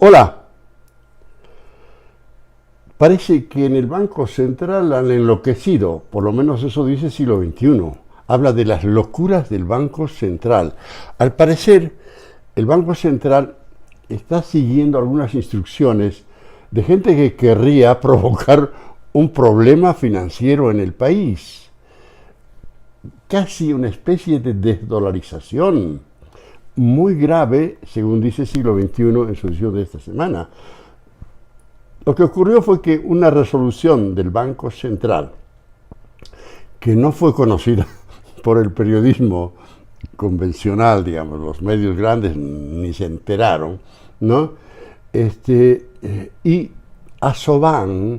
Hola, parece que en el Banco Central han enloquecido, por lo menos eso dice el siglo XXI. Habla de las locuras del Banco Central. Al parecer, el Banco Central está siguiendo algunas instrucciones de gente que querría provocar un problema financiero en el país. Casi una especie de desdolarización muy grave, según dice el siglo XXI en su edición de esta semana. Lo que ocurrió fue que una resolución del Banco Central, que no fue conocida por el periodismo convencional, digamos, los medios grandes ni se enteraron, ¿no? Y Azoban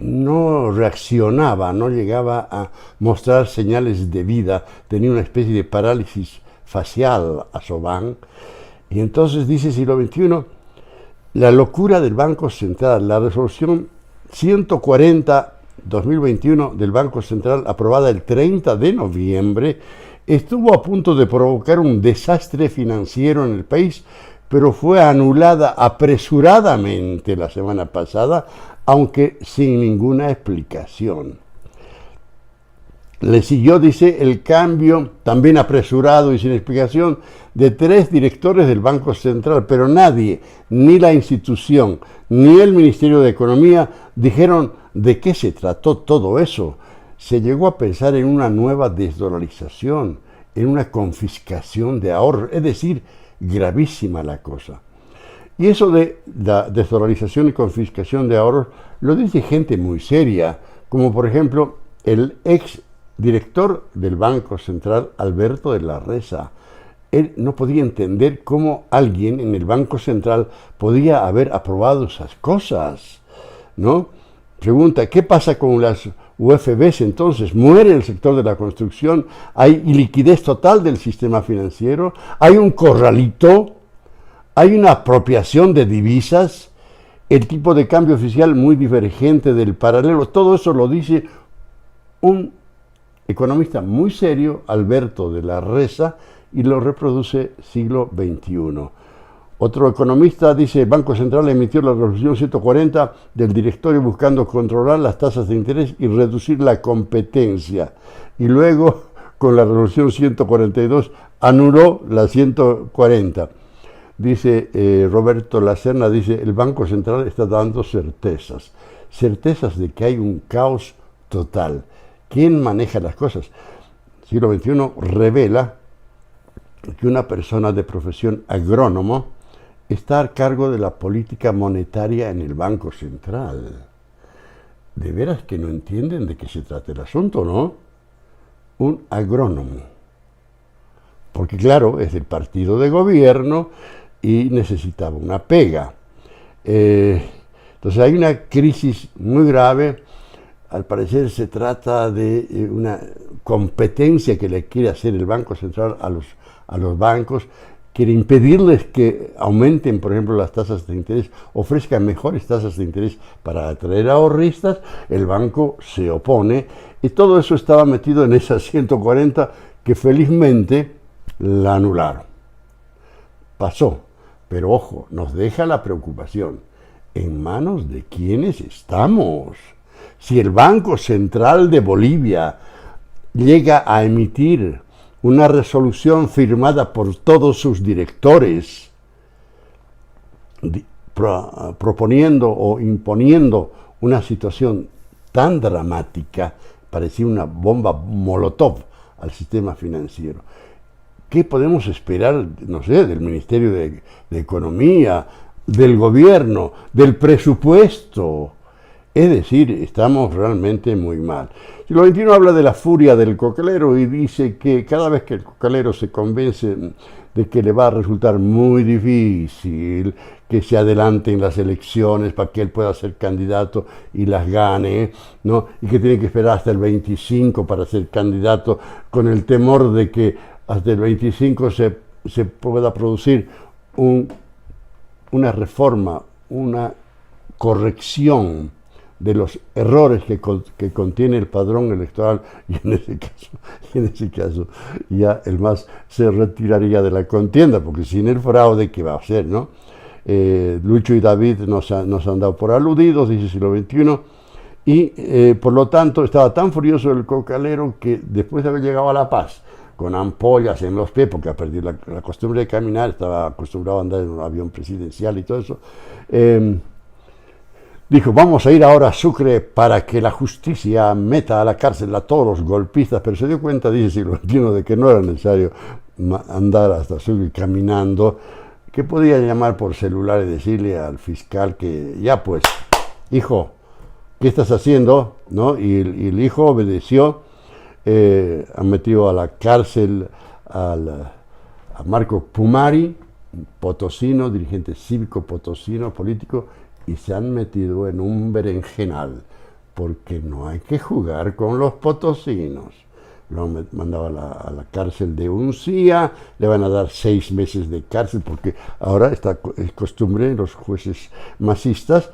no reaccionaba, no llegaba a mostrar señales de vida, tenía una especie de parálisis facial Azoban, y entonces dice siglo XXI, la locura del Banco Central, la resolución 140-2021 del Banco Central, aprobada el 30 de noviembre, estuvo a punto de provocar un desastre financiero en el país, pero fue anulada apresuradamente la semana pasada, aunque sin ninguna explicación. Le siguió, dice, el cambio, también apresurado y sin explicación, de 3 directores del Banco Central, pero nadie, ni la institución, ni el Ministerio de Economía, dijeron de qué se trató todo eso. Se llegó a pensar en una nueva desdolarización, en una confiscación de ahorros, es decir, gravísima la cosa. Y eso de la desdolarización y confiscación de ahorros lo dice gente muy seria, como por ejemplo el ex director del Banco Central, Alberto de la Resa. Él no podía entender cómo alguien en el Banco Central podía haber aprobado esas cosas, ¿no? Pregunta, ¿qué pasa con las UFBs entonces? ¿Muere el sector de la construcción? ¿Hay iliquidez total del sistema financiero? ¿Hay un corralito? ¿Hay una apropiación de divisas? ¿El tipo de cambio oficial muy divergente del paralelo? Todo eso lo dice un economista muy serio, Alberto de la Resa, y lo reproduce siglo XXI. Otro economista dice, el Banco Central emitió la resolución 140 del directorio buscando controlar las tasas de interés y reducir la competencia. Y luego, con la resolución 142, anuló la 140. Dice Roberto Lacerna, dice, el Banco Central está dando certezas. Certezas de que hay un caos total. ¿Quién maneja las cosas? Siglo XXI revela que una persona de profesión agrónomo está a cargo de la política monetaria en el Banco Central. ¿De veras que no entienden de qué se trata el asunto, no? Un agrónomo. Porque claro, es del partido de gobierno y necesitaba una pega. Entonces hay una crisis muy grave. Al parecer se trata de una competencia que le quiere hacer el Banco Central a los bancos, quiere impedirles que aumenten, por ejemplo, las tasas de interés, ofrezcan mejores tasas de interés para atraer ahorristas. El banco se opone y todo eso estaba metido en esa 140 que felizmente la anularon. Pasó, pero ojo, nos deja la preocupación. ¿En manos de quiénes estamos? Si el Banco Central de Bolivia llega a emitir una resolución firmada por todos sus directores, proponiendo o imponiendo una situación tan dramática, parecía una bomba molotov al sistema financiero. ¿Qué podemos esperar, no sé, del Ministerio de Economía, del gobierno, del presupuesto? Es decir, estamos realmente muy mal. Siglo XXI habla de la furia del cocalero y dice que cada vez que el cocalero se convence de que le va a resultar muy difícil que se adelanten las elecciones para que él pueda ser candidato y las gane, ¿no? Y que tiene que esperar hasta el 25 para ser candidato, con el temor de que hasta el 25 se pueda producir una reforma, una corrección de los errores que contiene el padrón electoral, y en ese caso ya el MAS se retiraría de la contienda, porque sin el fraude, ¿qué va a hacer, no? Lucho y David nos han dado por aludidos, dice siglo XXI, y por lo tanto estaba tan furioso el cocalero que después de haber llegado a La Paz, con ampollas en los pies, porque ha perdido la costumbre de caminar, estaba acostumbrado a andar en un avión presidencial y todo eso, dijo, vamos a ir ahora a Sucre para que la justicia meta a la cárcel a todos los golpistas, pero se dio cuenta, dice siglo XXI, de que no era necesario andar hasta Sucre caminando, que podía llamar por celular y decirle al fiscal que ya pues, hijo, ¿qué estás haciendo? ¿No? Y el hijo obedeció, han metido a la cárcel a Marco Pumari, potosino, dirigente cívico potosino, político, y se han metido en un berenjenal, porque no hay que jugar con los potosinos. Lo han mandado a la cárcel de Uncía, le van a dar 6 meses de cárcel, porque ahora es costumbre en los jueces masistas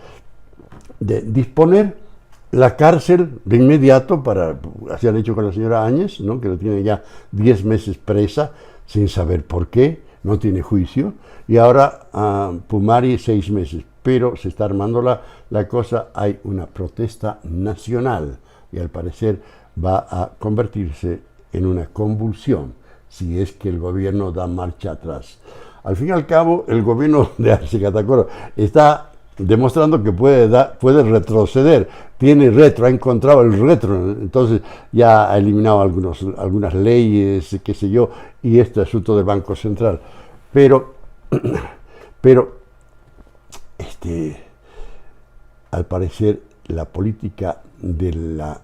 de disponer la cárcel de inmediato así han hecho con la señora Áñez, ¿no? Que lo tiene ya 10 meses presa, sin saber por qué, no tiene juicio, y ahora Pumari 6 meses, pero se está armando la cosa, hay una protesta nacional, y al parecer va a convertirse en una convulsión, si es que el gobierno da marcha atrás. Al fin y al cabo, el gobierno de Arce Catacora está demostrando que puede retroceder, ha encontrado el retro, entonces ya ha eliminado algunas leyes, qué sé yo, y este asunto del Banco Central. Pero al parecer, la política de la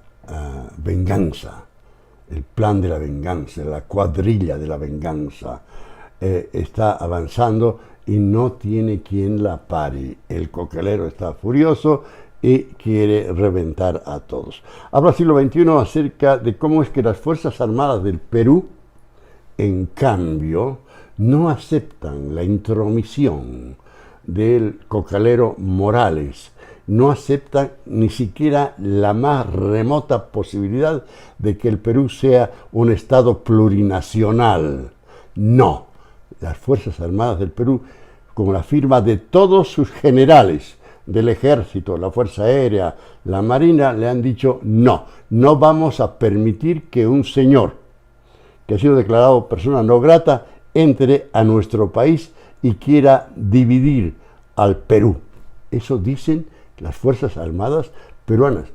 venganza, el plan de la venganza, la cuadrilla de la venganza, está avanzando y no tiene quien la pare. El cocalero está furioso y quiere reventar a todos. Habla siglo XXI acerca de cómo es que las Fuerzas Armadas del Perú, en cambio, no aceptan la intromisión del cocalero Morales, no aceptan ni siquiera la más remota posibilidad de que el Perú sea un Estado plurinacional. No, las Fuerzas Armadas del Perú, con la firma de todos sus generales del Ejército, la Fuerza Aérea, la Marina, le han dicho no vamos a permitir que un señor que ha sido declarado persona no grata entre a nuestro país y quiera dividir al Perú. Eso dicen las Fuerzas Armadas peruanas.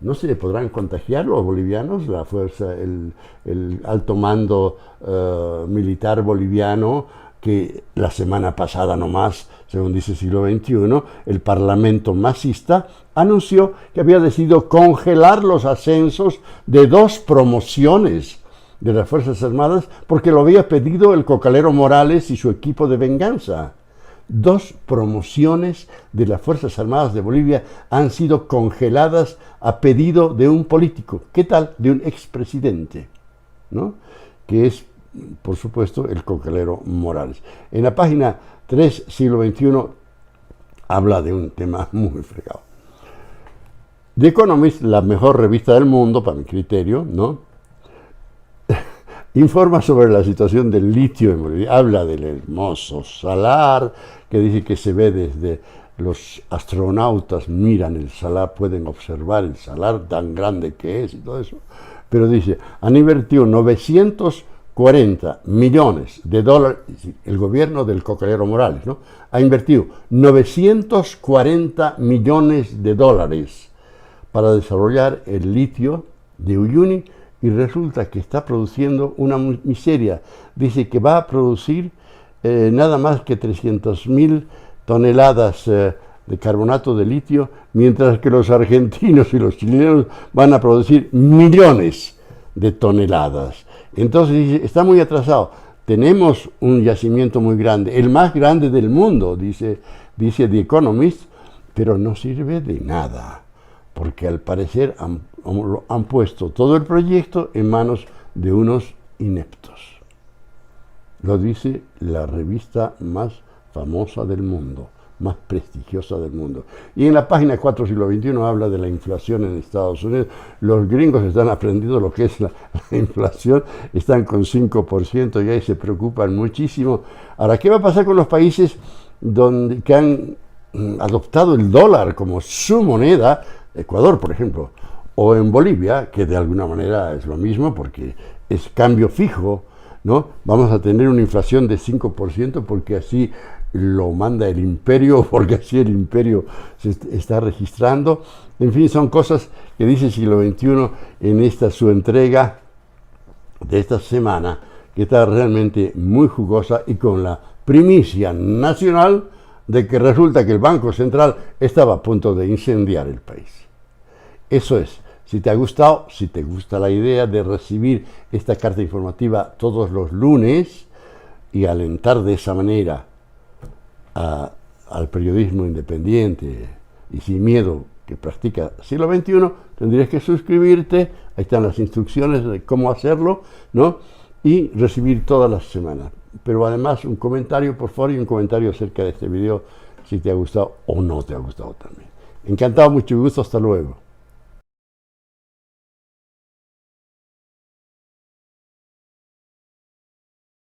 ¿No se le podrán contagiar los bolivianos, la fuerza, el alto mando militar boliviano, que la semana pasada nomás, según dice siglo XXI, el Parlamento masista anunció que había decidido congelar los ascensos de 2 promociones de las Fuerzas Armadas porque lo había pedido el cocalero Morales y su equipo de venganza? 2 promociones de las Fuerzas Armadas de Bolivia han sido congeladas a pedido de un político. ¿Qué tal? De un expresidente, ¿no? Que es, por supuesto, el cocalero Morales. En la página 3, siglo XXI, habla de un tema muy fregado. The Economist, la mejor revista del mundo, para mi criterio, ¿no?, informa sobre la situación del litio en Bolivia, habla del hermoso salar, que dice que se ve desde los astronautas, miran el salar, pueden observar el salar tan grande que es y todo eso, pero dice, han invertido 940 millones de dólares, el gobierno del cocalero Morales, ¿no?, ha invertido 940 millones de dólares para desarrollar el litio de Uyuni, y resulta que está produciendo una miseria. Dice que va a producir nada más que 300.000 toneladas de carbonato de litio, mientras que los argentinos y los chilenos van a producir millones de toneladas. Entonces dice, está muy atrasado. Tenemos un yacimiento muy grande, el más grande del mundo, dice The Economist, pero no sirve de nada, porque al parecer han puesto todo el proyecto en manos de unos ineptos. Lo dice la revista más famosa del mundo, más prestigiosa del mundo. Y en la página 4 siglo XXI habla de la inflación en Estados Unidos. Los gringos están aprendiendo lo que es la inflación, están con 5% y ahí se preocupan muchísimo. Ahora, ¿qué va a pasar con los países que han adoptado el dólar como su moneda? Ecuador, por ejemplo, o en Bolivia, que de alguna manera es lo mismo porque es cambio fijo, ¿no? Vamos a tener una inflación de 5% porque así lo manda el imperio, porque así el imperio se está registrando. En fin, son cosas que dice Siglo XXI en esta su entrega de esta semana, que está realmente muy jugosa y con la primicia nacional de que resulta que el Banco Central estaba a punto de incendiar el país. Eso es. Si te ha gustado, si te gusta la idea de recibir esta carta informativa todos los lunes y alentar de esa manera al periodismo independiente y sin miedo que practica Siglo XXI, tendrías que suscribirte, ahí están las instrucciones de cómo hacerlo, ¿no? Y recibir todas las semanas. Pero además un comentario, por favor, y un comentario acerca de este video, si te ha gustado o no te ha gustado también. Encantado, mucho gusto, hasta luego.